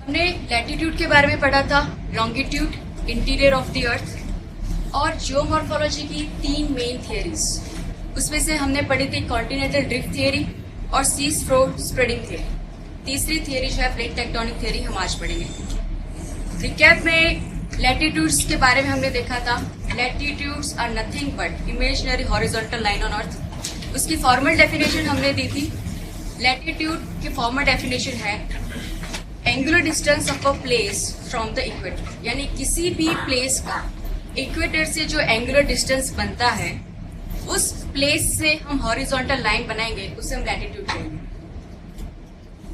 हमने लैटिट्यूड के बारे में पढ़ा था, longitude, interior of the earth और जियोमॉर्फोलॉजी की 3 मेन थियरीज। उसमें से हमने पढ़ी थी कॉन्टिनेंटल ड्रिफ्ट थियरी और सीज फ्लोर स्प्रेडिंग थियरी। तीसरी थियरी जो है प्लेट टेक्टोनिक थियरी हम आज पढ़ेंगे। रिकैप में लैटिट्यूड्स के बारे में हमने देखा था, latitudes are nothing but imaginary horizontal line on earth. उसकी फॉर्मल डेफिनेशन हमने दी थी। लैटिट्यूड की फॉर्मल डेफिनेशन है angular distance of a place from the equator, यानी किसी भी प्लेस का इक्वेटर से जो एंगुलर डिस्टेंस बनता है उस प्लेस से हम हॉरिजॉन्टल लाइन बनाएंगे, उसे हम लैटिट्यूड कहेंगे।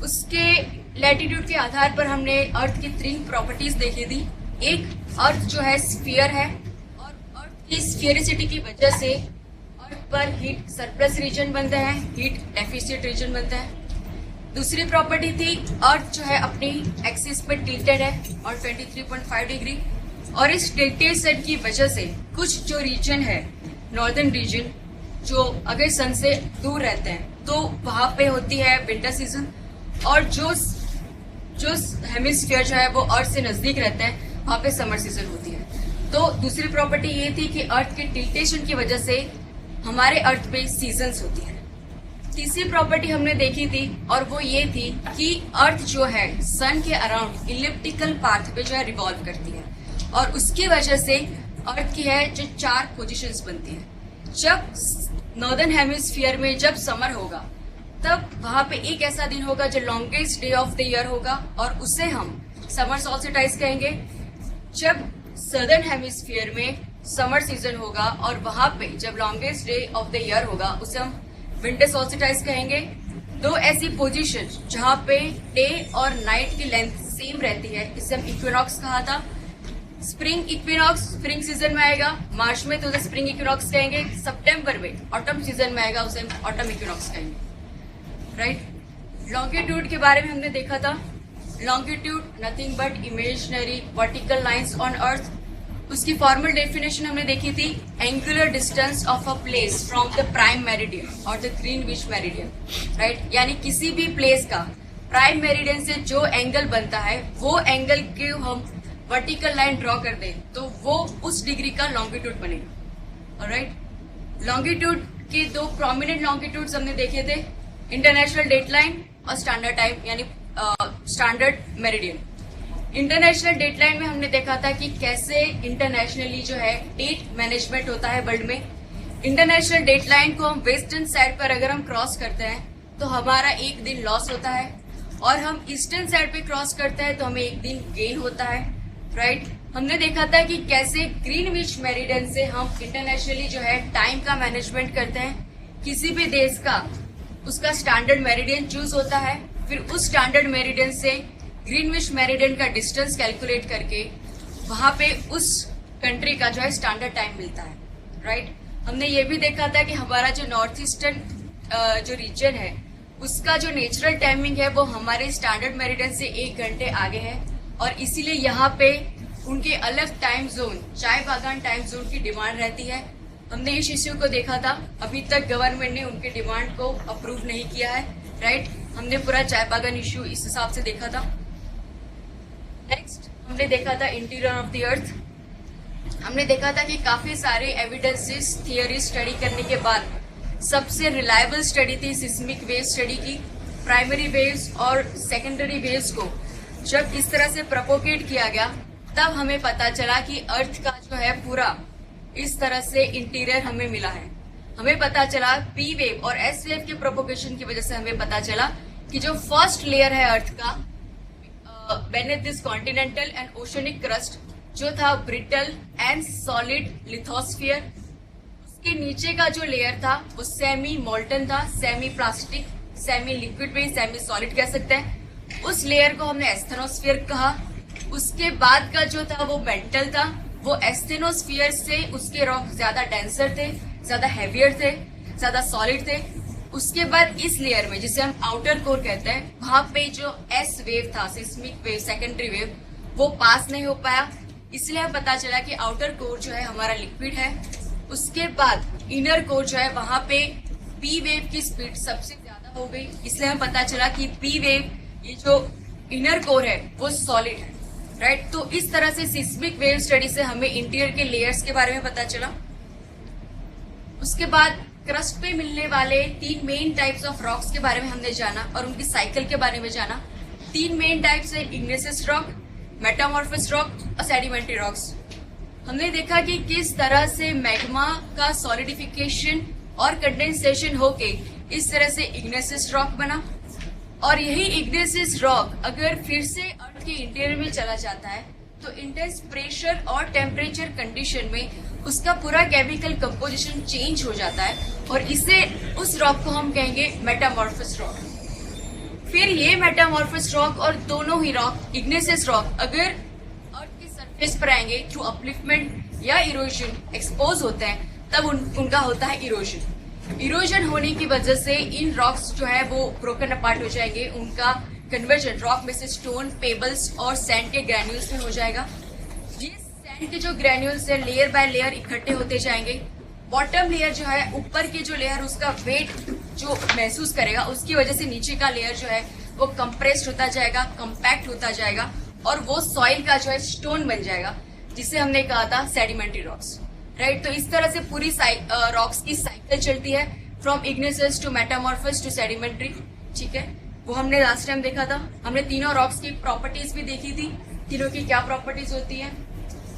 उसके लैटिट्यूड के आधार पर हमने अर्थ की 3 प्रॉपर्टीज देखी थी। एक, अर्थ जो है स्फीयर है और अर्थ की स्फीयरिसिटी की वजह से अर्थ पर हीट सरप्लस रीजन बनता है, हीट डेफिसिट रीजन बनता है। दूसरी प्रॉपर्टी थी अर्थ जो है अपनी एक्सिस पर टिल्टेड है और 23.5 डिग्री, और इस टिल्टेशन की वजह से कुछ जो रीजन है नॉर्दर्न रीजन जो अगर सन से दूर रहते हैं तो वहां पे होती है विंटर सीजन, और जो हेमिस्फीयर जो है वो अर्थ से नजदीक रहता है वहां पे समर सीजन होती है। तो दूसरी प्रॉपर्टी ये थी कि अर्थ के टिल्टेशन की वजह से हमारे अर्थ पे सीजन्स होती है। तीसरी प्रॉपर्टी हमने देखी थी और वो ये थी कि अर्थ जो है सन के अराउंड इलिप्टिकल पाथ पे जो है रिवॉल्व करती है, और उसकी वजह से अर्थ की है जो 4 पोजीशंस बनती है। जब नॉर्दर्न हेमिस्फीयर में जब समर होगा तब वहां पे एक ऐसा दिन होगा जो longest day of the year होगा और उसे हम समर सॉल्स्टिस कहेंगे। जब सदर्न हेमिस्फीयर में समर सीजन होगा और वहां पे जब longest day of the year होगा उसे हम विंटर सॉल्स्टिस कहेंगे। 2 ऐसी पोजीशन जहां पे डे और नाइट की लेंथ सेम रहती है, इसे हम इक्विनॉक्स कहा था। स्प्रिंग इक्विनॉक्स स्प्रिंग सीजन में आएगा, मार्च में तो उसे स्प्रिंग इक्विनॉक्स कहेंगे, सितंबर में ऑटम सीजन में आएगा, उसे हम ऑटम इक्विनॉक्स कहेंगे। राइट। लॉन्गिट्यूड के बारे में हमने देखा था, longitude nothing but imaginary vertical lines on earth. उसकी फॉर्मल डेफिनेशन हमने देखी थी angular distance of a place from the prime meridian और द ग्रीनविच मेरिडियन। राइट, यानी किसी भी प्लेस का प्राइम मेरिडियन से जो एंगल बनता है वो एंगल के हम वर्टिकल लाइन ड्रॉ कर दें तो वो उस डिग्री का लॉन्गिट्यूड बनेगा। ऑलराइट, लॉन्गिट्यूड के 2 प्रोमिनेंट लॉन्गिट्यूड्स हमने देखे थे, इंटरनेशनल डेट लाइन और स्टैंडर्ड टाइम यानी standard meridian. International date line में हमने देखा था कि कैसे इंटरनेशनली जो है डेट मैनेजमेंट होता है वर्ल्ड में। इंटरनेशनल डेट लाइन को हम वेस्टर्न साइड पर अगर हम क्रॉस करते हैं तो हमारा एक दिन लॉस होता है, और हम ईस्टर्न साइड पे क्रॉस करते हैं तो हमें एक दिन गेन होता है। राइट, हमने देखा था कि कैसे ग्रीनविच मेरिडियन से हम इंटरनेशनली जो है टाइम का मैनेजमेंट करते हैं। किसी भी देश का उसका स्टैंडर्ड मेरिडियन चूज होता है, फिर उस स्टैंडर्ड मेरिडियन से ग्रीनविच मेरिडियन का डिस्टेंस कैलकुलेट करके वहां पे उस कंट्री का जो है स्टैंडर्ड टाइम मिलता है। राइट, हमने ये भी देखा था कि हमारा जो नॉर्थ ईस्टर्न जो रीजन है उसका जो नेचुरल टाइमिंग है वो हमारे स्टैंडर्ड मेरिडियन से 1 घंटे आगे है, और इसीलिए यहाँ पे उनके अलग टाइम जोन, चाय बागान टाइम जोन की डिमांड रहती है। हमने इस इश्यू को देखा था, अभी तक गवर्नमेंट ने उनके डिमांड को अप्रूव नहीं किया है। राइट, हमने पूरा चाय बागान इश्यू इस हिसाब से देखा था। नेक्स्ट हमने देखा था इंटीरियर ऑफ द अर्थ। हमने देखा था कि काफी सारे एविडेंसेस थियरी स्टडी करने के बाद सबसे रिलायबल स्टडी थी सिस्मिक वेव स्टडी की। प्राइमरी वेव्स और सेकेंडरी वेव्स को जब इस तरह से प्रोपोगेट किया गया तब हमें पता चला कि अर्थ का जो है पूरा इस तरह से इंटीरियर हमें मिला है। हमें पता चला पी वेव और एस वेव के प्रोपोगेशन की वजह से हमें पता चला कि जो फर्स्ट लेयर है अर्थ का beneath this continental and oceanic crust जो था ब्रिटल एंड सॉलिड लिथोस्फियर, उसके नीचे का जो लेयर था वो सेमी मोल्टन था, सेमी प्लास्टिक, सेमी लिक्विड में सेमी सॉलिड कह सकते हैं। उस लेयर को हमने एस्थेनोस्फीयर कहा। उसके बाद का जो था वो मेंटल था, वो एस्थेनोस्फीयर से उसके रॉक ज्यादा डेंसर थे, ज्यादा हैवियर थे, ज्यादा सॉलिड थे। उसके बाद इस लेयर में जिसे हम आउटर कोर कहते हैं वहां पे जो एस वेव था, सिस्मिक वेव, सेकेंडरी वेव, वो पास नहीं हो पाया, इसलिए हमें पता चला कि आउटर कोर जो है हमारा लिक्विड है। उसके बाद इनर कोर जो है वहां पे पी वेव की स्पीड सबसे ज्यादा हो गई, इसलिए हमें पता चला कि पी वेव ये जो इनर कोर है वो सॉलिड है, राइट। तो इस तरह से सिस्मिक वेव स्टडी से हमें इंटीरियर के लेयर्स के बारे में पता चला। उसके बाद क्रस्ट पे मिलने वाले 3 मेन टाइप्स ऑफ रॉक्स के बारे में हमने जाना और उनकी साइकिल के बारे में जाना। 3 मेन टाइप्स है, इग्नेसियस रॉक, मेटामॉर्फस रॉक और सेडिमेंट्री रॉक्स। हमने देखा कि किस तरह से मैग्मा का सॉलिडिफिकेशन और कंडेंसेशन होके इस तरह से इग्नेसियस रॉक बना, और यही इग्नेसियस रॉक अगर फिर से अर्थ के इंटीरियर में चला जाता है तो इंटेंस प्रेशर और टेम्परेचर कंडीशन में उसका पूरा केमिकल कंपोजिशन चेंज हो जाता है, और इसे उस रॉक को हम कहेंगे मेटामॉर्फस रॉक। फिर ये मेटामॉर्फस रॉक और दोनों ही रॉक, इग्नेसियस रॉक, अगर अर्थ के सरफेस पर आएंगे थ्रू अपलिफ्टमेंट या इरोजन एक्सपोज होते हैं, तब उनका होता है इरोजन। इरोजन होने की वजह से इन रॉक्स जो है वो ब्रोकन अपार्ट हो जाएंगे, उनका कन्वर्जन रॉक में से स्टोन, पेबल्स और सैंड के ग्रैन्यूल्स में हो जाएगा। ये सैंड के जो ग्रैन्यूल्स है लेयर बाय लेयर इकट्ठे होते जाएंगे। बॉटम लेयर जो है, ऊपर की जो लेयर उसका वेट जो महसूस करेगा, उसकी वजह से नीचे का लेयर जो है वो कंप्रेस्ड होता जाएगा, कंपैक्ट होता जाएगा, और वो सॉइल का जो है स्टोन बन जाएगा, जिसे हमने कहा था सेडिमेंट्री रॉक्स, राइट। तो इस तरह से पूरी रॉक्स की साइकिल चलती है, फ्रॉम इग्नेसियस टू मेटामॉर्फस टू सेडिमेंट्री, ठीक है। वो हमने लास्ट टाइम देखा था। हमने तीनों रॉक्स की प्रॉपर्टीज भी देखी थी, तीनों की क्या प्रॉपर्टीज होती है।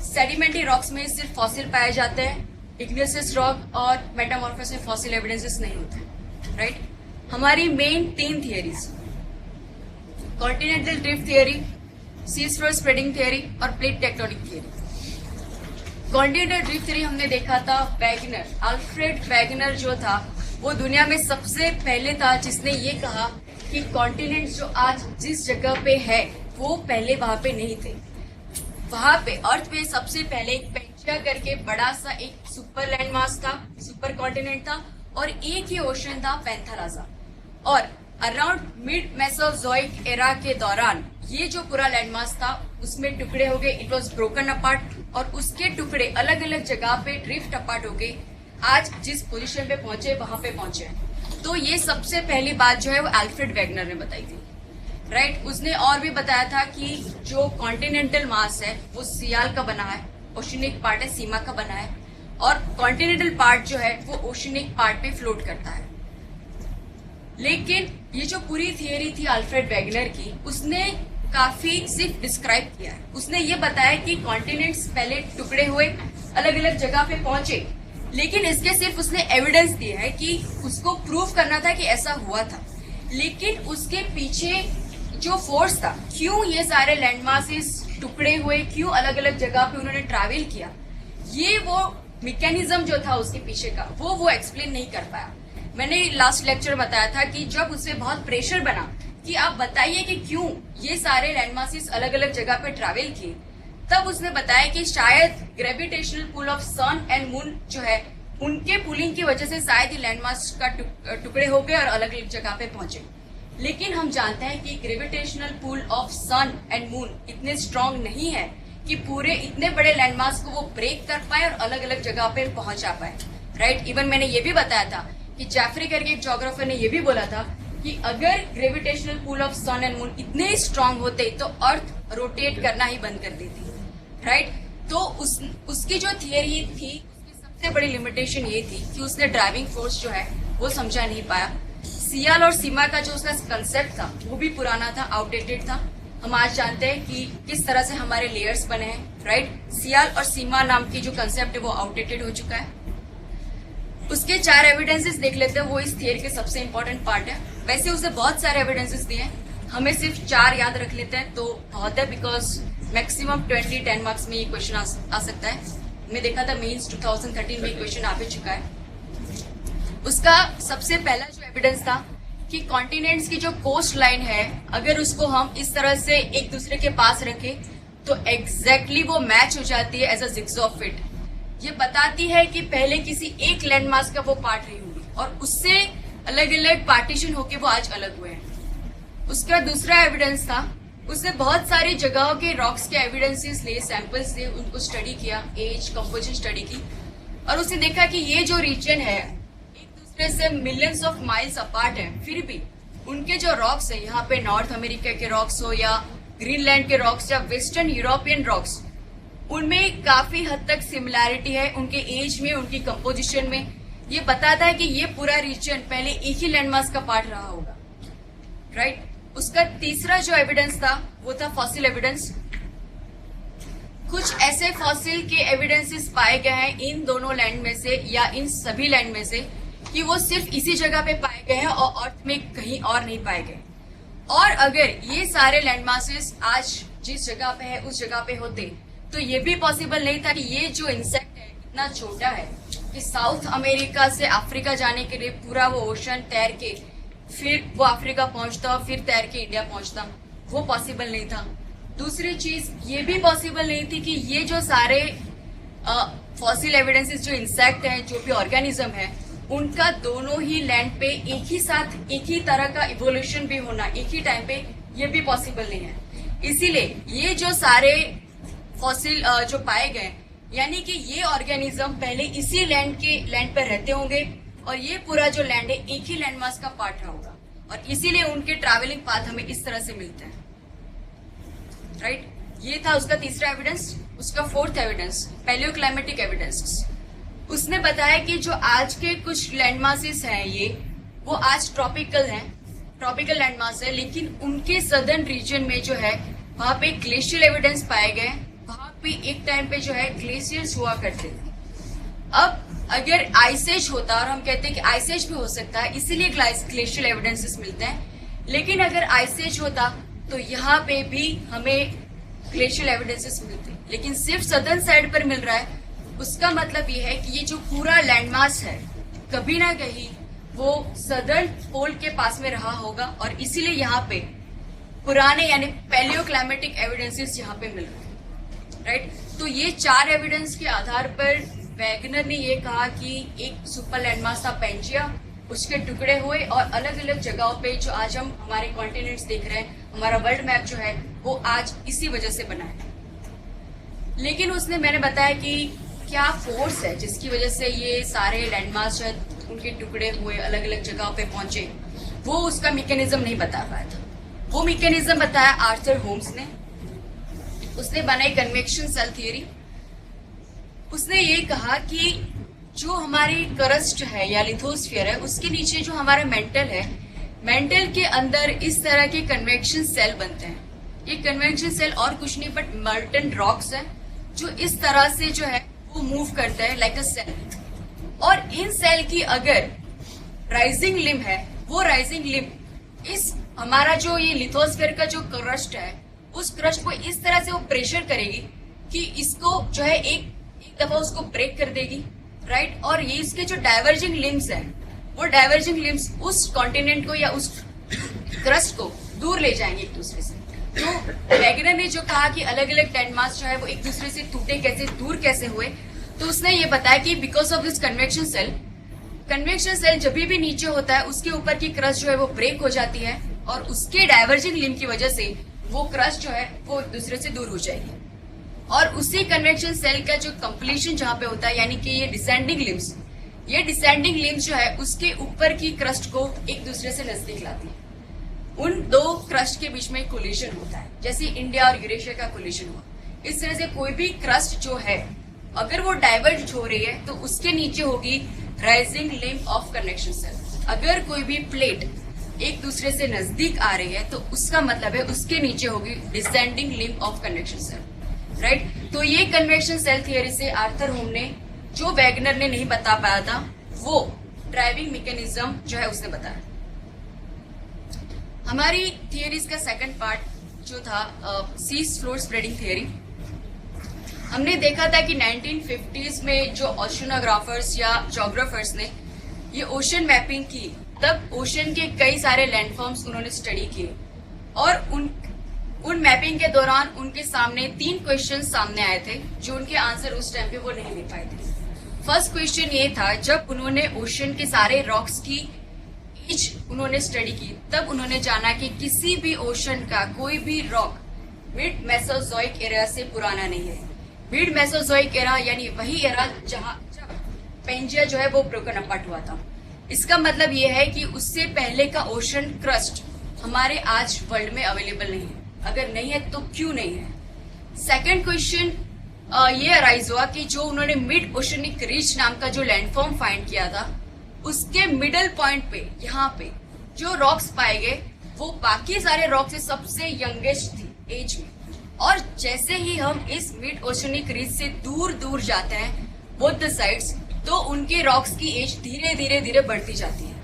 सेडिमेंट्री रॉक्स में सिर्फ फॉसिल पाए जाते हैं, इग्नेसियस रॉक और मेटामॉर्फस में फॉसिल एविडेंसेस नहीं होते, राइट। हमारी main 3 theories, continental drift theory, sea floor spreading theory और plate tectonic theory. Continental drift theory हमने देखा था वैगनर, अल्फ्रेड वैगनर जो था वो दुनिया में सबसे पहले था जिसने ये कहा कि कॉन्टिनेंट्स जो आज जिस जगह पे है वो पहले वहां पे नहीं थे। वहां पे अर्थ पे सबसे पहले एक पेंजिया करके बड़ा सा एक सुपर लैंड मास था, सुपर कॉन्टिनेंट था, और एक ही ओशन था, पैंथालाजा। और अराउंड मिड मेसोजोइक एरा के दौरान ये जो पूरा लैंड मास था उसमें टुकड़े हो गए, इट वॉज ब्रोकन अपार्ट, और उसके टुकड़े अलग अलग जगह पे ड्रिफ्ट अपार्ट हो गए, आज जिस पोजीशन पे पहुंचे वहां पे पहुंचे। तो ये सबसे पहली बात जो है वो अल्फ्रेड वैगनर ने बताई थी, राइट। उसने और भी बताया था कि जो कॉन्टिनेंटल मास है वो सियाल का बना है, ओशनिक पार्ट है सीमा का बना है, और कॉन्टिनेंटल पार्ट जो है वो ओशनिक पार्ट पे फ्लोट करता है। लेकिन ये जो पूरी थियरी थी अल्फ्रेड वैगनर की, उसने काफी सिर्फ डिस्क्राइब किया है। उसने ये बताया कि कॉन्टिनेंट्स पहले टुकड़े हुए, अलग अलग जगह पे पहुंचे, लेकिन इसके सिर्फ उसने एविडेंस दिया है कि उसको प्रूव करना था कि ऐसा हुआ था। लेकिन उसके पीछे जो फोर्स था, क्यों ये सारे लैंडमासेस टुकड़े हुए, क्यों अलग अलग जगह पे उन्होंने ट्रैवल किया, ये वो मैकेनिज्म जो था उसके पीछे का वो एक्सप्लेन नहीं कर पाया। मैंने लास्ट लेक्चर बताया था कि जब उससे बहुत प्रेशर बना कि आप बताइए कि क्यों ये सारे लैंडमासेस अलग अलग जगह पे ट्रैवल किए, तब उसने बताया कि शायद gravitational pull of sun and moon जो है उनके पुलिंग की वजह से शायद ही लैंडमास का टुकड़े हो गए और अलग अलग जगह पे पहुंचे। लेकिन हम जानते हैं कि gravitational pull of sun and moon इतने स्ट्रांग नहीं है कि पूरे इतने बड़े लैंडमास को वो ब्रेक कर पाए और अलग अलग जगह पे पहुंचा पाए, राइट। इवन मैंने ये भी बताया था कि जैफरी करके एक ज्योग्राफर ने ये भी बोला था कि अगर gravitational pull of sun and moon इतने स्ट्रांग होते तो अर्थ रोटेट करना ही बंद कर देती, राइट। तो उसकी जो थियरी थी उसकी सबसे बड़ी लिमिटेशन ये थी कि उसने ड्राइविंग फोर्स जो है वो समझा नहीं पाया। सियाल और सीमा का जो उसका कंसेप्ट था वो भी पुराना था, आउटडेटेड था। हम आज जानते हैं कि किस तरह से हमारे लेयर्स बने हैं, राइट। सियाल और सीमा नाम की जो कंसेप्ट है वो आउटडेटेड हो चुका है। उसके 4 एविडेंसेस देख लेते हैं, वो इस थियरी के सबसे इंपॉर्टेंट पार्ट है। वैसे उसने बहुत सारे एविडेंसेस दिए हैं, हमें सिर्फ 4 याद रख लेते हैं तो बहुत है, बिकॉज मैक्सिमम 10 मार्क्स में ये क्वेश्चन आ सकता है। मैं देखा था मेंस 2013 में क्वेश्चन आ भी चुका है। उसका सबसे पहला जो एविडेंस था कि कॉन्टिनेंट्स की जो कोस्ट लाइन है, अगर उसको हम इस तरह से एक दूसरे के पास रखें तो एग्जैक्टली वो मैच हो जाती है एज अ जिग्जॉ फिट। ये बताती है कि पहले किसी एक लैंडमास का वो पार्ट रही होगी और उससे अलग अलग पार्टीशन होके वो आज अलग हुए हैं। उसका दूसरा एविडेंस था, उसने बहुत सारी जगहों के रॉक्स के एविडेंसेस लिए, सैंपल्स लिए, उनको स्टडी किया, एज कंपोजिशन स्टडी की, और उसने देखा कि ये जो रीजन है एक दूसरे से मिलियंस ऑफ माइल्स अपार्ट है, फिर भी उनके जो रॉक्स है यहाँ पे, नॉर्थ अमेरिका के रॉक्स हो या ग्रीनलैंड के रॉक्स या वेस्टर्न यूरोपियन रॉक्स, उनमें काफी हद तक सिमिलैरिटी है उनके एज में, उनकी कंपोजिशन में। ये बताता है कि ये पूरा रीजन पहले एक ही लैंडमास का पार्ट रहा होगा, राइट। उसका तीसरा जो एविडेंस था वो था फॉसिल एविडेंस। कुछ ऐसे फॉसिल के एविडेंसेस पाए गए हैं इन दोनों लैंड में से या इन सभी लैंड में से कि वो सिर्फ इसी जगह पे पाए गए हैं और अर्थ में कहीं और नहीं पाए गए। और अगर ये सारे लैंड मासेस आज जिस जगह पे है उस जगह पे होते तो ये भी पॉसिबल नहीं था कि ये जो इंसेक्ट है इतना छोटा है कि साउथ अमेरिका से अफ्रीका जाने के लिए पूरा वो ओशन तैर के फिर वो अफ्रीका पहुंचता और फिर तैर के इंडिया पहुंचता। वो पॉसिबल नहीं था। दूसरी चीज ये भी पॉसिबल नहीं थी कि ये जो सारे फॉसिल एविडेंसेस, जो इंसेक्ट है, जो भी ऑर्गेनिज्म है, उनका दोनों ही लैंड पे एक ही साथ एक ही तरह का इवोल्यूशन भी होना एक ही टाइम पे, ये भी पॉसिबल नहीं है। इसीलिए ये जो सारे फॉसिल जो पाए गए, यानी कि ये ऑर्गेनिज्म पहले इसी लैंड पर रहते होंगे और ये पूरा जो लैंड है एक ही लैंडमास का पार्ट रहा होगा और इसीलिए उनके ट्रैवलिंग पाथ हमें इस तरह से मिलते हैं, राइट। ये था उसका तीसरा एविडेंस। उसका फोर्थ एविडेंस पैलियोक्लाइमेटिक एविडेंस। उसने बताया कि जो आज के कुछ लैंडमासेस हैं ये वो आज ट्रॉपिकल लैंडमास है, लेकिन उनके सदर्न रीजन में जो है वहां पे ग्लेशियल एविडेंस पाए गए। वहां पे एक टाइम पे जो है ग्लेशियर्स हुआ करते थे। अब अगर आइसेज होता, और हम कहते हैं कि आइसेज भी हो सकता है इसीलिए ग्लेशियल एविडेंसेस मिलते हैं, लेकिन अगर आइसेज होता तो यहाँ पे भी हमें ग्लेशियल एविडेंसेस मिलते, लेकिन सिर्फ सदर्न साइड पर मिल रहा है। उसका मतलब ये है कि ये जो पूरा लैंडमास है कभी ना कहीं वो सदर्न पोल के पास में रहा होगा और इसीलिए यहाँ पे पुराने यानी पैलियोक्लाइमेटिक एविडेंसेस यहाँ पे मिल रहे हैं, राइट। तो ये चार एविडेंस के आधार पर वैगनर ने ये कहा कि एक सुपर लैंडमास था पेंजिया, उसके टुकड़े हुए और अलग अलग जगहों पे जो आज हम हमारे कॉन्टिनेंट्स देख रहे हैं, हमारा वर्ल्ड मैप जो है वो आज इसी वजह से बना है। लेकिन उसने मैंने बताया कि क्या फोर्स है जिसकी वजह से ये सारे लैंडमास जो है उनके टुकड़े हुए अलग अलग जगहों पे पहुंचे, वो उसका मैकेनिज्म नहीं बता पाया था। वो मैकेनिज्म बताया आर्थर होम्स ने। उसने बनाई कन्वेक्शन सेल थियरी। उसने ये कहा कि जो हमारी क्रस्ट है या लिथोस्फीयर है उसके नीचे जो हमारा मेंटल है, मेंटल के अंदर इस तरह के कन्वेक्शन सेल बनते हैं। ये कन्वेक्शन सेल और कुछ नहीं बट मॉल्टन रॉक्स है जो इस तरह से जो है वो मूव करता है लाइक अ सेल। और इन सेल की अगर राइजिंग लिम्ब है, वो राइजिंग लिम्ब इस हमारा जो ये लिथोस्फीयर का जो क्रस्ट है उस क्रस्ट को इस तरह से वो प्रेशर करेगी कि इसको जो है एक दफा उसको ब्रेक कर देगी, राइट। और ये इसके जो डाइवर्जिंग लिम्ब्स है वो डाइवर्जिंग लिम्ब्स उस कॉन्टिनेंट को या उस क्रस्ट को दूर ले जाएंगे एक दूसरे से। तो वैगनर ने जो कहा कि अलग अलग लैंडमास जो है वो एक दूसरे से टूटे कैसे, दूर कैसे हुए, तो उसने ये बताया कि because of this convection cell जब भी नीचे होता है उसके ऊपर की क्रस्ट जो है वो ब्रेक हो जाती है और उसके डाइवर्जिंग लिम्ब की वजह से वो क्रस्ट जो है वो एक दूसरे से दूर हो जाएगी। और उसी कन्वेक्शन सेल का जो कंप्लीशन जहां पे होता है यानी कि ये डिसेंडिंग लिम्ब्स जो है उसके ऊपर की क्रस्ट को एक दूसरे से नजदीक लाती है। उन दो क्रस्ट के बीच में कोलिशन होता है, जैसे इंडिया और यूरेशिया का कोलिशन हुआ। इस तरह से कोई भी क्रस्ट जो है अगर वो डाइवर्ज हो रही है तो उसके नीचे होगी rising limb of connection cell. अगर कोई भी प्लेट एक दूसरे से नजदीक आ रही है तो उसका मतलब है उसके नीचे होगी descending limb of connection cell, right. तो ये कन्वेक्शन सेल थियरी से आर्थर होम ने, जो वैगनर ने नहीं बता पाया था, वो ड्राइविंग मैकेनिज्म जो है उसने बताया। हमारी थियरीज का सेकंड पार्ट जो था सी फ्लोर स्प्रेडिंग थियरी। हमने देखा था कि 1950s में जो ओशनोग्राफर्स या जोग्राफर्स ने ये ओशन मैपिंग की, तब ओशन के कई सारे लैंडफॉर्म्स उन्होंने स्टडी किए और उन मैपिंग के दौरान उनके सामने 3 क्वेश्चन सामने आए थे जो उनके आंसर उस टाइम पे वो नहीं दे पाए थे। फर्स्ट क्वेश्चन ये था, जब उन्होंने ओशन के सारे रॉक्स की एज उन्होंने स्टडी की तब उन्होंने जाना कि किसी भी ओशन का कोई भी रॉक मिड मेसोजोइक एरा से पुराना नहीं है। मिड मेसोजोइक एरा यानी वही एरा जहां पेंजिया जो है वो ब्रोकन अपार्ट हुआ था। इसका मतलब ये है कि उससे पहले का ओशन क्रस्ट हमारे आज वर्ल्ड में अवेलेबल नहीं है। अगर नहीं है तो क्यों नहीं है? सेकंड क्वेश्चन ये अराइज हुआ कि जो उन्होंने मिड ओशनिक रिच नाम का जो लैंडफॉर्म फाइंड किया था, उसके मिडल पॉइंट पे यहाँ पे जो रॉक्स पाए गए वो बाकी सारे रॉक से सबसे यंगेस्ट थी एज में। और जैसे ही हम इस मिड ओशनिक रिज से दूर दूर जाते हैं बोथ द साइड्स, तो उनके रॉक्स की एज धीरे धीरे धीरे बढ़ती जाती है।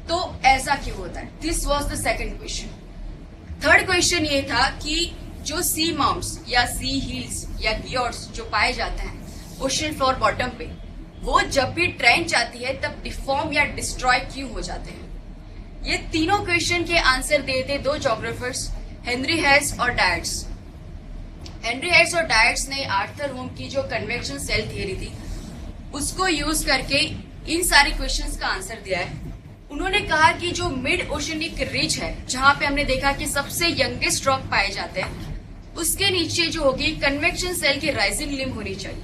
तो ऐसा क्यों होता है? This was the second question. Third question ये था कि जो सी माउंट्स या सी हिल्स या ग्योर्ड्स जो पाए जाते हैं ओशन फ्लोर बॉटम पे, वो जब भी ट्रेंच आती है तब डिफॉर्म या डिस्ट्रॉय क्यों हो जाते हैं? ये तीनों क्वेश्चन के आंसर दिए थे दो जोग्राफर्स, हेनरी हेस और डायट्स। हेनरी हेस और डायट्स ने आर्थर होम की जो कन्वेक्शन सेल थियरी थी उसको यूज करके इन सारे क्वेश्चंस का आंसर दिया है। उन्होंने कहा कि जो मिड ओशनिक रिज है, जहां पे हमने देखा कि सबसे यंगेस्ट रॉक पाए जाते हैं, उसके नीचे जो होगी कन्वेक्शन सेल की राइजिंग लिम होनी चाहिए।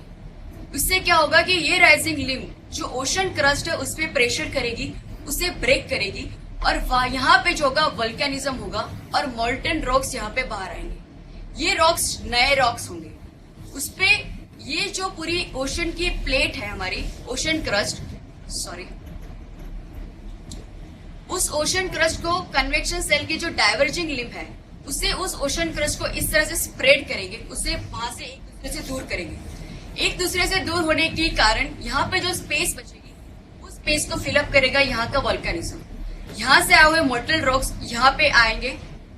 उससे क्या होगा कि ये राइजिंग लिम जो ओशन क्रस्ट है उस पर प्रेशर करेगी, उसे ब्रेक करेगी और यहाँ पे जो होगा वल्केनिज्म होगा और मोल्टन रॉक्स यहाँ पे बाहर आएंगे। ये रॉक्स नए रॉक्स होंगे। उसपे ये जो पूरी ओशन की प्लेट है हमारी ओशन क्रस्ट, उस ओशन क्रस्ट को कन्वेक्शन सेल की जो डाइवर्जिंग लिम है उसे उस ओशन क्रस्ट को इस तरह से स्प्रेड करेंगे, उसे वहां से एक दूसरे से दूर करेंगे। एक दूसरे से दूर होने के कारण यहाँ पे जो स्पेस बचेगी उस स्पेस को फिलअप करेगा यहाँ का वॉल्केनिज्म। यहाँ से आए हुए मोर्टल रॉक्स यहाँ पे आएंगे,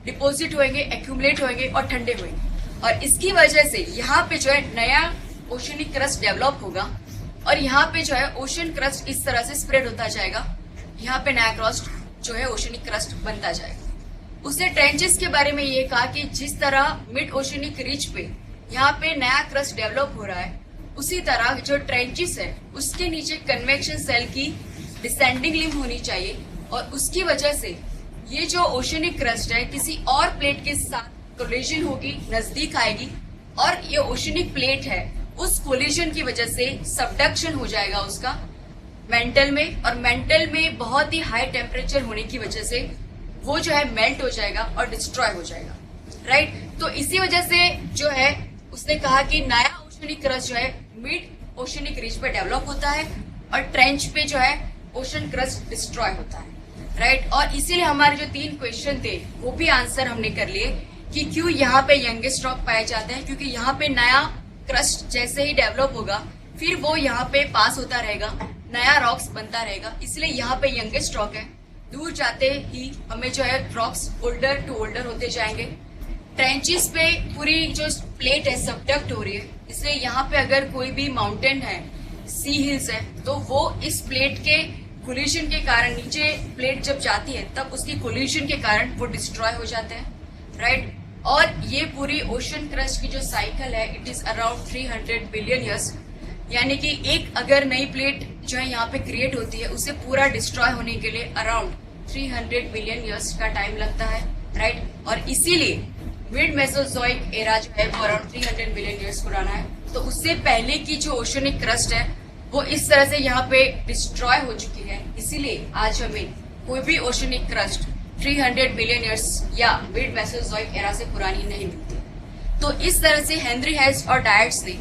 डिपोजिट होंगे, एक्यूमुलेट होंगे और ठंडे होंगे। और इसकी वजह से यहाँ पे जो है नया ओशनिक क्रस्ट डेवलप होगा और यहाँ पे जो है ओशन क्रस्ट इस तरह से स्प्रेड होता जाएगा। यहाँ पे नया क्रस्ट जो है ओशनिक क्रस्ट बनता जाएगा। उसने ट्रेंचेस के बारे में ये कहा कि जिस तरह मिड ओशनिक रिज पे यहाँ पे नया क्रस्ट डेवलप हो रहा है, उसी तरह जो ट्रेंचेस है उसके नीचे कन्वेक्शन सेल की डिसेंडिंग लिम होनी चाहिए और उसकी वजह से ये जो ओशनिक क्रस्ट है किसी और प्लेट के साथ कोलिजन होगी, नजदीक आएगी और ये ओशनिक प्लेट है उस कोलिजन की वजह से सबडक्शन हो जाएगा उसका मेंटल में, और मेंटल में बहुत ही हाई टेम्परेचर होने की वजह से वो जो है मेल्ट हो जाएगा और डिस्ट्रॉय हो जाएगा, राइट। तो इसी वजह से जो है उसने कहा कि नया ओशनिक क्रस्ट जो है मिड ओशनिक रिज पे डेवलप होता है और ट्रेंच पे जो है ओशन क्रस्ट डिस्ट्रॉय होता है, राइट। और इसीलिए हमारे जो 3 क्वेश्चन थे वो भी आंसर हमने कर लिए कि क्यों यहाँ पे यंगेस्ट रॉक पाए जाते हैं, क्योंकि यहाँ पे नया क्रस्ट जैसे ही डेवलप होगा फिर वो यहाँ पे पास होता रहेगा, नया रॉक्स बनता रहेगा, इसलिए यहाँ पे यंगेस्ट रॉक है। दूर जाते ही हमें जो है रॉक्स ओल्डर टू ओल्डर होते जाएंगे। ट्रेंचेस पे पूरी जो प्लेट है सबडक्ट हो रही है, इसलिए यहाँ पे अगर कोई भी माउंटेन है, सी हिल्स है, तो वो इस प्लेट के कोलिजन के कारण, नीचे प्लेट जब जाती है तब उसकी कोलिजन के कारण वो डिस्ट्रॉय हो जाते हैं, राइट। और ये पूरी ओशन क्रस्ट की जो साइकिल है it is around 300 billion years, यानी कि एक अगर नई प्लेट जो है यहाँ पे क्रिएट होती है उसे पूरा डिस्ट्रॉय होने के लिए अराउंड 300 बिलियन ईयर्स का टाइम लगता है, राइट। और इसीलिए मिड मेसोजोइक एरा जो है वो अराउंड 300 बिलियन ईयर्स पुराना है। तो उससे पहले की जो ओशनिक क्रस्ट है वो इस तरह से यहाँ पे डिस्ट्रॉय हो चुकी है, इसीलिए आज हमें कोई भी ओशनिक क्रस्ट 300 बिलियन ईयर्स या मिड मेसोजोइक एरा से पुरानी नहीं मिलती। तो इस तरह से हेनरी हेस और डायट्स ने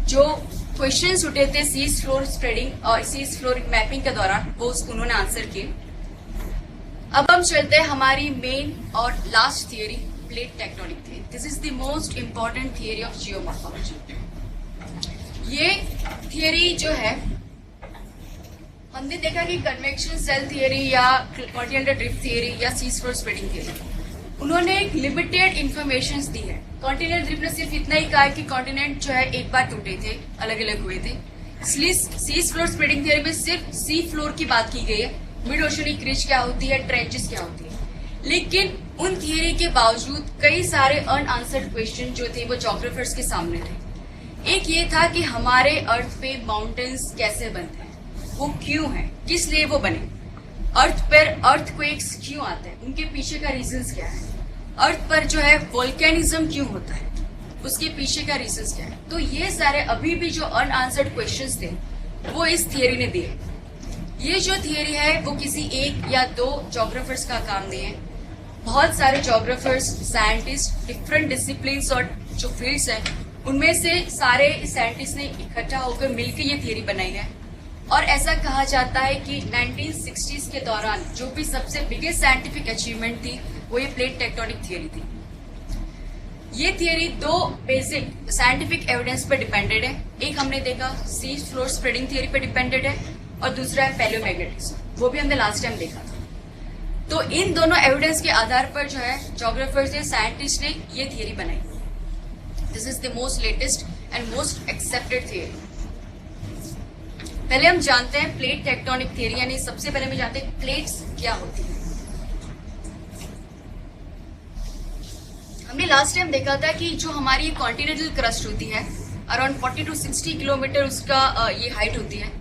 जो क्वेश्चंस उठे थे सीज फ्लोर स्प्रेडिंग और सीज फ्लोर मैपिंग के दौरान वो उन्होंने आंसर किए। अब हम चलते हैं हमारी मेन और last theory, plate tectonic theory. This is the most important theory of geomorphology. ये थियरी जो है हमने देखा कि कन्वेक्शन सेल थियरी या कॉन्टिनेंटल ड्रिफ्ट थियरी या सीज फ्लोर स्प्रेडिंग थियरी, उन्होंने एक लिमिटेड इंफॉर्मेशन दी है। कॉन्टिनेंटल ड्रिफ्ट ने सिर्फ इतना ही कहा है कि कॉन्टिनेंट जो है एक बार टूटे थे, अलग अलग हुए थे। सीज फ्लोर स्प्रेडिंग थियरी में सिर्फ सी फ्लोर की बात की गई है, मिड ओशनिक रिज क्या होती है, ट्रेंचेस क्या होती है। लेकिन उन थियरी के बावजूद कई सारे अनआंसर्ड क्वेश्चन जो थे वो ज्योग्राफर्स के सामने थे। एक ये था कि हमारे अर्थ पे माउंटेन्स कैसे बनते हैं, वो क्यों है, किस लिए वो बने, अर्थ पर अर्थक्वेक्स क्यों आते हैं, उनके पीछे का रीजंस क्या है, अर्थ पर जो है वोल्केनिज्म क्यों होता है, उसके पीछे का रीजंस क्या है। तो ये सारे अभी भी जो अनआंसर्ड क्वेश्चंस थे वो इस थियरी ने दिए। ये जो थियरी है वो किसी एक या दो जोग्राफर्स का काम नहीं है। बहुत सारे जोग्राफर्स, साइंटिस्ट, डिफरेंट डिसिप्लिन्स और जो फील्ड्स हैं उनमें से सारे साइंटिस्ट ने इकट्ठा होकर मिलकर ये थियरी बनाई है। और ऐसा कहा जाता है कि 1960s के दौरान जो भी सबसे बिगेस्ट साइंटिफिक अचीवमेंट थी वो ये प्लेट टेक्टोनिक थियरी थी। ये थियरी दो बेसिक साइंटिफिक एविडेंस पर डिपेंडेड है। एक हमने देखा सी फ्लोर स्प्रेडिंग थियरी पर डिपेंडेड है और दूसरा है पैलियोमैग्नेटिज्म, वो भी हमने लास्ट टाइम देखा था। तो इन दोनों एविडेंस के आधार पर जो है जोग्राफर्स ने, साइंटिस्ट ने ये थियरी बनाई। This is the most latest and most accepted theory. पहले हम जानते हैं प्लेट टेक्टोनिक थियरी, यानी सबसे पहले हम जानते हैं प्लेट्स क्या होती है। हमने लास्ट टाइम देखा था कि जो हमारी कॉन्टिनेंटल क्रस्ट होती है अराउंड 40 to 60 किलोमीटर उसका ये हाइट होती है।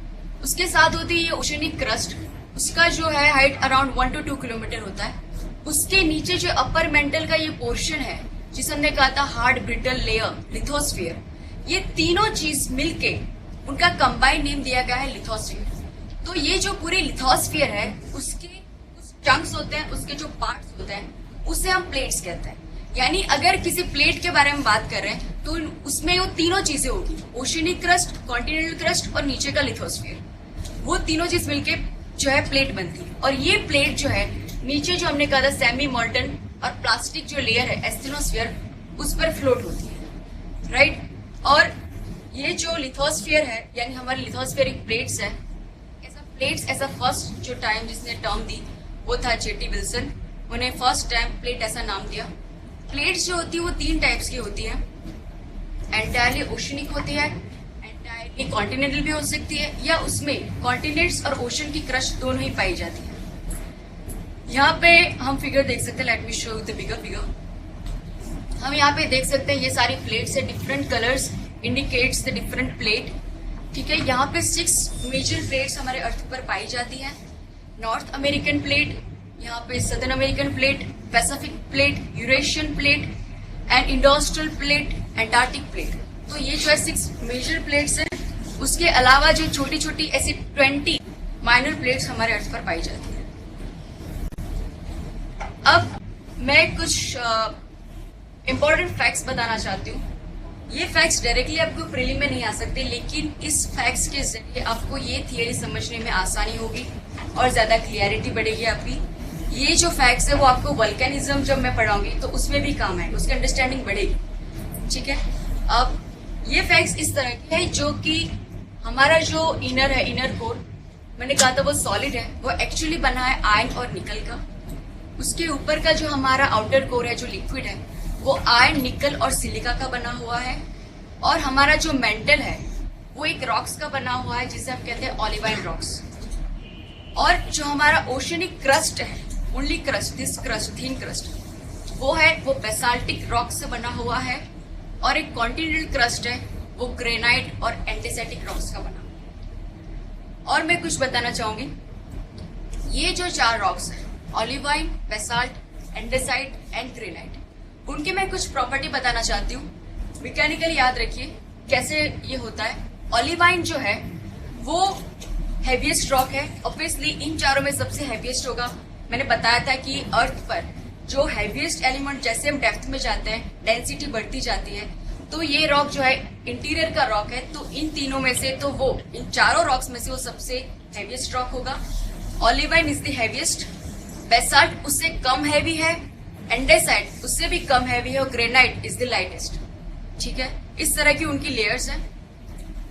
उसके साथ होती है ये ओशनिक क्रस्ट, उसका जो है हाइट अराउंड 1 to 2 किलोमीटर होता है। उसके नीचे जो अपर मेंटल का ये पोर्शन है जिसे हमने कहा था हार्ड ब्रिटल लेयर, लिथोस्फीयर, ये तीनों चीज मिलके उनका कंबाइंड नेम दिया गया है लिथोस्फीयर। तो ये जो पूरी लिथोस्फीयर है उसके कुछ चंक्स होते हैं, उसके जो पार्ट्स होते हैं उसे हम प्लेट्स कहते हैं। यानी अगर किसी प्लेट के बारे में बात कर रहे हैं तो उसमें वो तीनों चीजें होगी, ओशनिक क्रस्ट, कॉन्टिनेंटल क्रस्ट और नीचे का लिथोस्फीयर। वो तीनों चीज मिलके जो है प्लेट बनती है। और ये प्लेट जो है नीचे जो हमने कहा था सेमी मोल्टन और प्लास्टिक जो लेयर है एस्थेनोस्फीयर, उस पर फ्लोट होती है, राइट। और ये जो लिथोस्फीयर है यानी हमारी लिथोस्फेरिक प्लेट्स है, ऐसा फर्स्ट जो टाइम जिसने टर्म दी वो था जेटी विल्सन। उन्हें फर्स्ट टाइम प्लेट ऐसा नाम दिया। प्लेट्स जो होती है वो तीन टाइप्स की होती है, एंटायरली ओशनिक होती है, एंटायरली कॉन्टिनेंटल भी हो सकती है, या उसमें कॉन्टिनेंट्स और ओशन की क्रस्ट दोनों ही पाई जाती है। यहाँ पे हम फिगर देख सकते हैं, let me show the figure. हम यहाँ पे देख सकते हैं ये सारी प्लेट्स है, different colours indicates the different plate, ठीक है। यहाँ पे 6 मेजर प्लेट्स हमारे अर्थ पर पाई जाती है। नॉर्थ अमेरिकन प्लेट, यहाँ पे southern American plate, Pacific plate, Eurasian plate and Indo Australian plate, Antarctic plate. तो ये जो है 6 मेजर प्लेट्स हैं। उसके अलावा जो छोटी छोटी ऐसी 20 माइनर प्लेट्स हमारे अर्थ पर पाई जाती है। अब मैं कुछ इंपॉर्टेंट फैक्ट्स बताना चाहती हूँ। ये फैक्ट्स डायरेक्टली आपको प्रीलिम में नहीं आ सकते, लेकिन इस फैक्ट्स के जरिए आपको ये थियरी समझने में आसानी होगी और ज्यादा क्लियरिटी बढ़ेगी आपकी। ये जो फैक्ट्स है वो आपको वल्केनिज्म जब मैं पढ़ाऊंगी तो उसमें भी काम है, उसकी अंडरस्टैंडिंग बढ़ेगी, ठीक है। अब ये फैक्ट्स इस तरह के हैं जो कि हमारा जो इनर है, इनर कोर, मैंने कहा था वो सॉलिड है, वो एक्चुअली बना है आयरन और निकल का। उसके ऊपर का जो हमारा आउटर कोर है जो लिक्विड है वो आयरन, निकल और सिलिका का बना हुआ है। और हमारा जो मेंटल है वो एक रॉक्स का बना हुआ है जिसे हम कहते हैं ऑलिवाइन रॉक्स। और जो हमारा ओशनिक क्रस्ट है, only crust, this crust, thin crust, वो है वो बेसाल्टिक रॉक से बना हुआ है। और एक कॉन्टिनेंटल क्रस्ट है वो ग्रेनाइट और एंडेसिटिक रॉक्स का बना। और मैं कुछ बताना चाहूंगी, ये जो 4 रॉक्स हैं, Olivine, basalt, andesite and granite, उनके मैं कुछ प्रॉपर्टी बताना चाहती हूँ। मैकेनिकली याद रखिए कैसे ये होता है। ऑलिवाइन जो है वो हैवीएस्ट रॉक है, ऑब्वियसली इन चारों में सबसे हैवीएस्ट होगा। मैंने बताया था कि अर्थ पर जो हैवीएस्ट एलिमेंट, जैसे हम डेप्थ में जाते हैं डेंसिटी बढ़ती जाती है, तो ये रॉक जो है इंटीरियर का रॉक है। तो इन तीनों में से, तो वो इन चारों रॉक्स में से वो सबसे हैवीएस्ट रॉक होगा। Olivine is the heaviest, basalt उससे कम हैवी है, एंडेसाइट उससे भी कम हैवी है और ग्रेनाइट इज द लाइटेस्ट, ठीक है। इस तरह की उनकी लेयर्स हैं।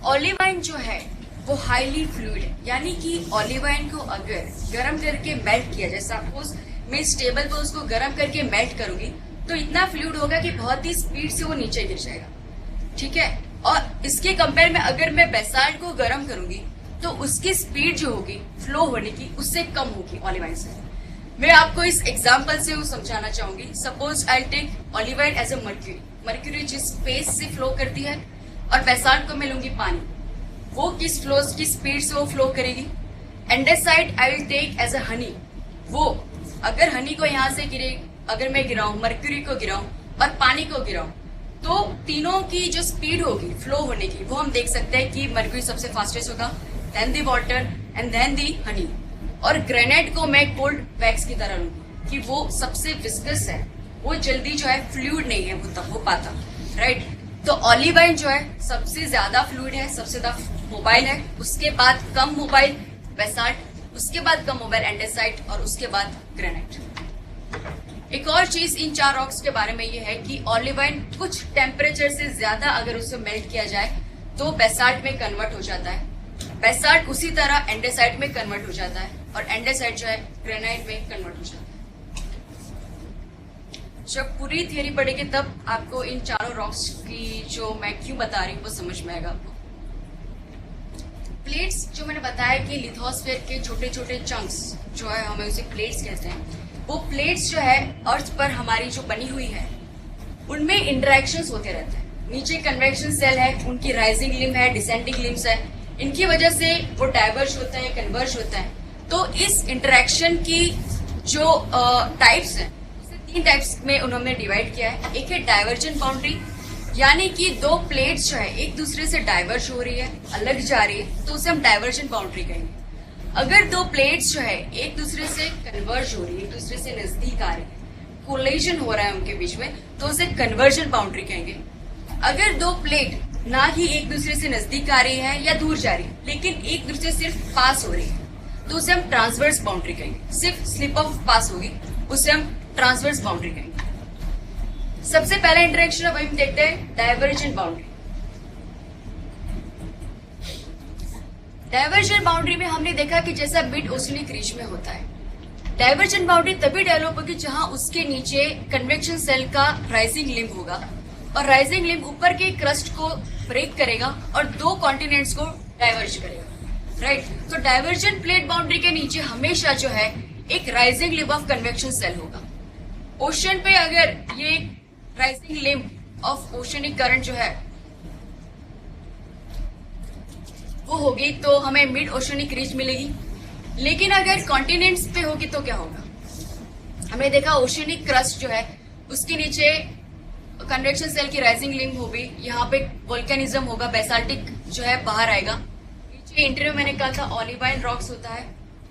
ऑलिवाइन जो है वो हाईली फ्लूइड है, यानी कि ऑलिवाइन को अगर गर्म करके मेल्ट किया जाए, सपोज मैं इस टेबल पर उसको गर्म करके मेल्ट करूंगी तो इतना फ्लूइड होगा कि बहुत ही स्पीड से वो नीचे गिर जाएगा, ठीक है। और इसके कंपेयर में अगर मैं बेसाल्ट को गर्म करूंगी तो उसकी स्पीड जो होगी फ्लो होने की उससे कम होगी ऑलिवाइन से। मैं आपको इस एग्जाम्पल से वो समझाना चाहूंगी। Suppose I take olivine as a mercury, mercury जिस स्पेस से फ्लो करती है, और बेसाल्ट को मैं लूंगी पानी, वो किस फ्लो की स्पीड से वो फ्लो करेगी। Andesite I will take as a honey, वो अगर हनी को यहाँ से गिरे, अगर मैं गिराऊं, मर्क्यूरी को गिराऊं और पानी को गिराऊं, तो तीनों की जो स्पीड होगी फ्लो होने की वो हम देख सकते हैं कि मर्क्यूरी सबसे फास्टेस्ट होगा, then the water and then the honey. और ग्रेनाइट को मैं कोल्ड वैक्स की तरह लूंगी कि वो सबसे विस्कस है, वो जल्दी जो है फ्लूइड नहीं है वो तब हो पाता, राइट। तो ऑलिवाइन जो है सबसे ज्यादा फ्लूइड है, सबसे ज्यादा मोबाइल है, उसके बाद कम मोबाइल बेसाल्ट, उसके बाद कम मोबाइल एंडेसाइट और उसके बाद ग्रेनाइट। एक और चीज इन 4 रॉक्स के बारे में ये है कि ऑलिवाइन कुछ टेम्परेचर से ज्यादा अगर उसे मेल्ट किया जाए तो बेसाल्ट में कन्वर्ट हो जाता है, बेसाल्ट उसी तरह एंडेसाइट में कन्वर्ट हो जाता है और एंडेसाइट जो है ग्रेनाइट में कन्वर्ट हो जाता है। जब पूरी थियरी पढ़ेगी तब आपको इन 4 रॉक्स की जो मैं क्यों बता रही हूँ वो समझ में आएगा आपको। प्लेट्स जो मैंने बताया कि लिथोस्फीयर के छोटे छोटे चंक्स जो है हमें उसे प्लेट्स कहते हैं, वो प्लेट्स जो है अर्थ पर हमारी जो बनी हुई है उनमें इंटरेक्शंस होते रहते हैं। नीचे कन्वेक्शन सेल है, उनकी राइजिंग लिम्ब है, डिसेंडिंग लिम्ब्स है, इनकी वजह से वो डाइवर्ज होता है, कन्वर्ज होता है। तो इस इंटरेक्शन की जो टाइप्स हैं उसे 3 टाइप्स में उन्होंने डिवाइड किया है। एक है डाइवर्जेंट बाउंड्री, यानी कि 2 प्लेट्स जो है एक दूसरे से डाइवर्ज हो रही है, अलग जा रही है, तो उसे हम डाइवर्जेंट बाउंड्री कहेंगे। अगर 2 प्लेट्स जो है एक दूसरे से कन्वर्ज हो रही है, एक दूसरे से नजदीक आ रही है, कोलिजन हो रहा है उनके बीच में, तो उसे कन्वर्जेंट बाउंड्री कहेंगे। अगर 2 प्लेट ना ही एक दूसरे से नजदीक आ रही है या दूर जा रही है, लेकिन एक दूसरे से सिर्फ पास हो रही है, तो उसे हम ट्रांसवर्स बाउंड्री कहेंगे। सिर्फ स्लिप ऑफ पास होगी, उसे हम ट्रांसवर्स बाउंड्री कहेंगे। सबसे पहला इंटरेक्शन अब हम देखते हैं डाइवर्जेंट बाउंड्री। डाइवर्जेंट बाउंड्री में हमने देखा कि जैसा मिड ओशियनिक रीच में होता है, डाइवर्जेंट बाउंड्री तभी डेवलप होगी जहां उसके नीचे कन्वेक्शन सेल का राइजिंग लिम्ब होगा और राइजिंग लिम्ब ऊपर के क्रस्ट को ब्रेक करेगा और 2 कॉन्टिनेंट्स को डाइवर्ज करेगा, राइट। तो डाइवर्जेंट प्लेट बाउंड्री के नीचे हमेशा जो है एक rising limb of convection cell होगा। ओशन पे अगर ये rising limb of oceanic current जो है वो होगी तो हमें मिड ओशनिक रीच मिलेगी। लेकिन अगर कॉन्टिनेंट्स पे होगी तो क्या होगा? हमने देखा ओशनिक क्रस्ट जो है उसके नीचे कन्वेक्शन सेल की राइजिंग लिम्ब होगी, यहाँ पे वोल्केनिज्म होगा, बेसाल्टिक जो है बाहर आएगा। नीचे इंटरव्यू मैंने कहा था ऑलिवाइन रॉक्स होता है।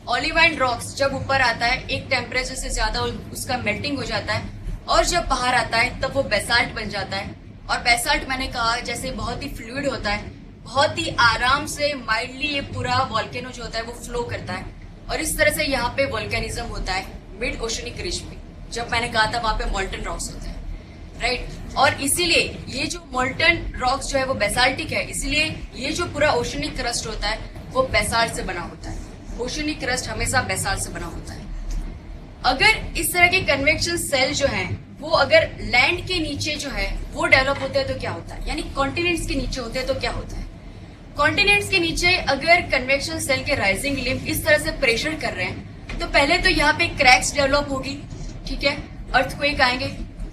ऑलिवाइन रॉक्स जब ऊपर आता है एक टेम्परेचर से ज्यादा उसका मेल्टिंग हो जाता है और जब बाहर आता है तब वो बेसाल्ट बन जाता है। और बेसाल्ट मैंने कहा जैसे बहुत ही फ्लूइड होता है, बहुत ही आराम से माइल्डली ये पूरा वॉल्केनो जो होता है वो फ्लो करता है और इस तरह से यहाँ पे वॉल्केनिज्म होता है मिड ओशनिक रिज में। जब मैंने कहा था वहां पे मोल्टन रॉक्स होते हैं, राइट। और इसीलिए ये जो मोल्टन रॉक्स जो है वो बेसाल्टिक है, इसीलिए ये जो पूरा ओशनिक क्रस्ट होता है वो बेसाल्ट से बना होता है। ओशनिक क्रस्ट हमेशा बेसाल्ट से बना होता है। अगर इस तरह के कन्वेक्शन सेल जो हैं वो अगर लैंड के नीचे जो है वो डेवलप होते हैं तो क्या होता है, यानी कॉन्टिनेंट्स के नीचे होते हैं तो क्या होता है? कॉन्टिनेंट्स के नीचे अगर कन्वेक्शन सेल के राइजिंग लिम्ब इस तरह से प्रेशर कर रहे हैं तो पहले तो यहाँ पे क्रैक्स डेवलप होगी, ठीक है, अर्थक्वेक आएंगे।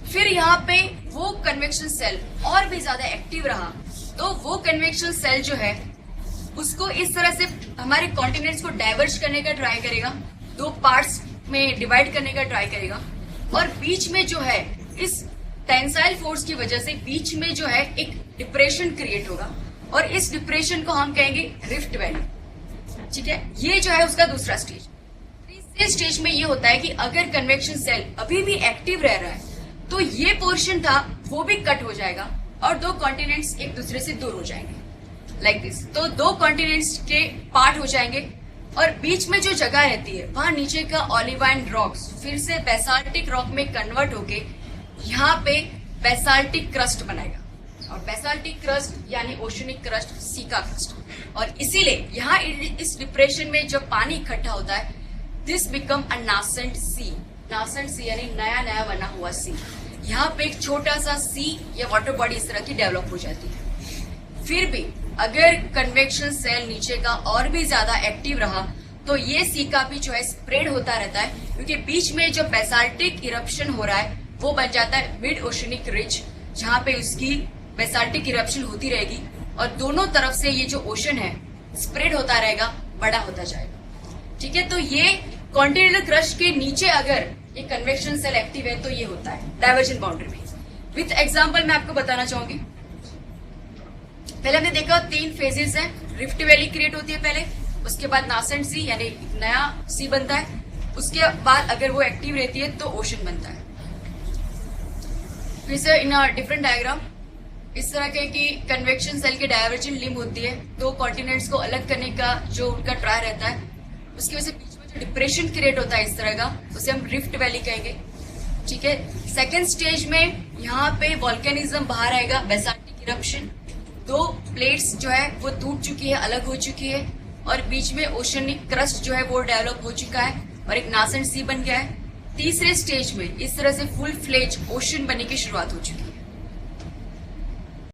फिर यहाँ पे वो कन्वेक्शन सेल और भी ज्यादा एक्टिव रहा तो वो कन्वेक्शन सेल जो है उसको इस तरह से हमारे कॉन्टिनेंट्स को डाइवर्ज करने का ट्राई करेगा, 2 पार्ट्स में डिवाइड करने का ट्राई करेगा और बीच में जो है इस टेंसाइल फोर्स की वजह से बीच में जो है एक डिप्रेशन क्रिएट होगा और इस डिप्रेशन को हम कहेंगे रिफ्ट वैली, ठीक है। ये जो है उसका दूसरा स्टेज। तीसरे स्टेज में ये होता है कि अगर कन्वेक्शन सेल अभी भी एक्टिव रह रहा है तो ये पोर्शन था वो भी कट हो जाएगा और 2 कॉन्टिनेंट्स एक दूसरे से दूर हो जाएंगे, लाइक दिस। तो 2 कॉन्टिनेंट्स के पार्ट हो जाएंगे और बीच में जो जगह रहती है वहां नीचे का ऑलिवाइन रॉक्स फिर से बेसाल्टिक रॉक में कन्वर्ट होके यहाँ पे बेसाल्टिक क्रस्ट बनाएगा और बेसाल्टिक क्रस्ट यानी ओशनिक क्रस्ट, सीका क्रस्ट। और इसीलिए यहाँ इस डिप्रेशन में जब पानी इकट्ठा होता है this become a nascent sea. Nascent sea यानी नया नया बना हुआ सी। यहाँ पे एक छोटा सा सी या वाटर बॉडी इस तरह की डेवलप हो जाती है। फिर भी अगर कन्वेक्शन सेल नीचे का और भी ज्यादा एक्टिव रहा तो ये सी का भी जो है स्प्रेड होता रहता है क्योंकि बीच में जो बेसाल्टिक इरप्शन हो रहा है वो बन जाता है मिड ओशनिक रिज, जहाँ पे उसकी बेसाल्टिक इरप्शन होती रहेगी और दोनों तरफ से ये जो ओशन है स्प्रेड होता रहेगा, बड़ा होता जाएगा, ठीक है। तो ये कॉन्टिनेंटल क्रस्ट के नीचे अगर ये कन्वेक्शन सेल एक्टिव है तो ये होता है डाइवर्जेंट बाउंड्री में। विथ एग्जाम्पल मैं आपको बताना चाहूंगी। पहले हमने देखा 3 फेजेस हैं। रिफ्ट वैली क्रिएट होती है पहले, उसके बाद नासेंट सी यानी नया सी बनता है, उसके बाद अगर वो एक्टिव रहती है तो ओशन बनता है। फिर से इन डिफरेंट डायग्राम इस तरह के कि कन्वेक्शन सेल के डायवर्जेंट लिम्ब होती है, दो कॉन्टिनेंट्स को अलग करने का जो उनका ट्राई रहता है, उसकी वजह से बीच में जो डिप्रेशन क्रिएट होता है इस तरह का, उसे हम रिफ्ट वैली कहेंगे। ठीक है, सेकेंड स्टेज में यहाँ पे वॉल्केनिज्म बाहर आएगा, बेसाल्टिक इरप्शन, दो प्लेट्स जो है वो टूट चुकी है, अलग हो चुकी है, और बीच में ओशनिक क्रस्ट जो है वो डेवलप हो चुका है और एक नासेंट सी बन गया है। तीसरे स्टेज में इस तरह से फुल फ्लेज ओशन बनने की शुरुआत हो चुकी है।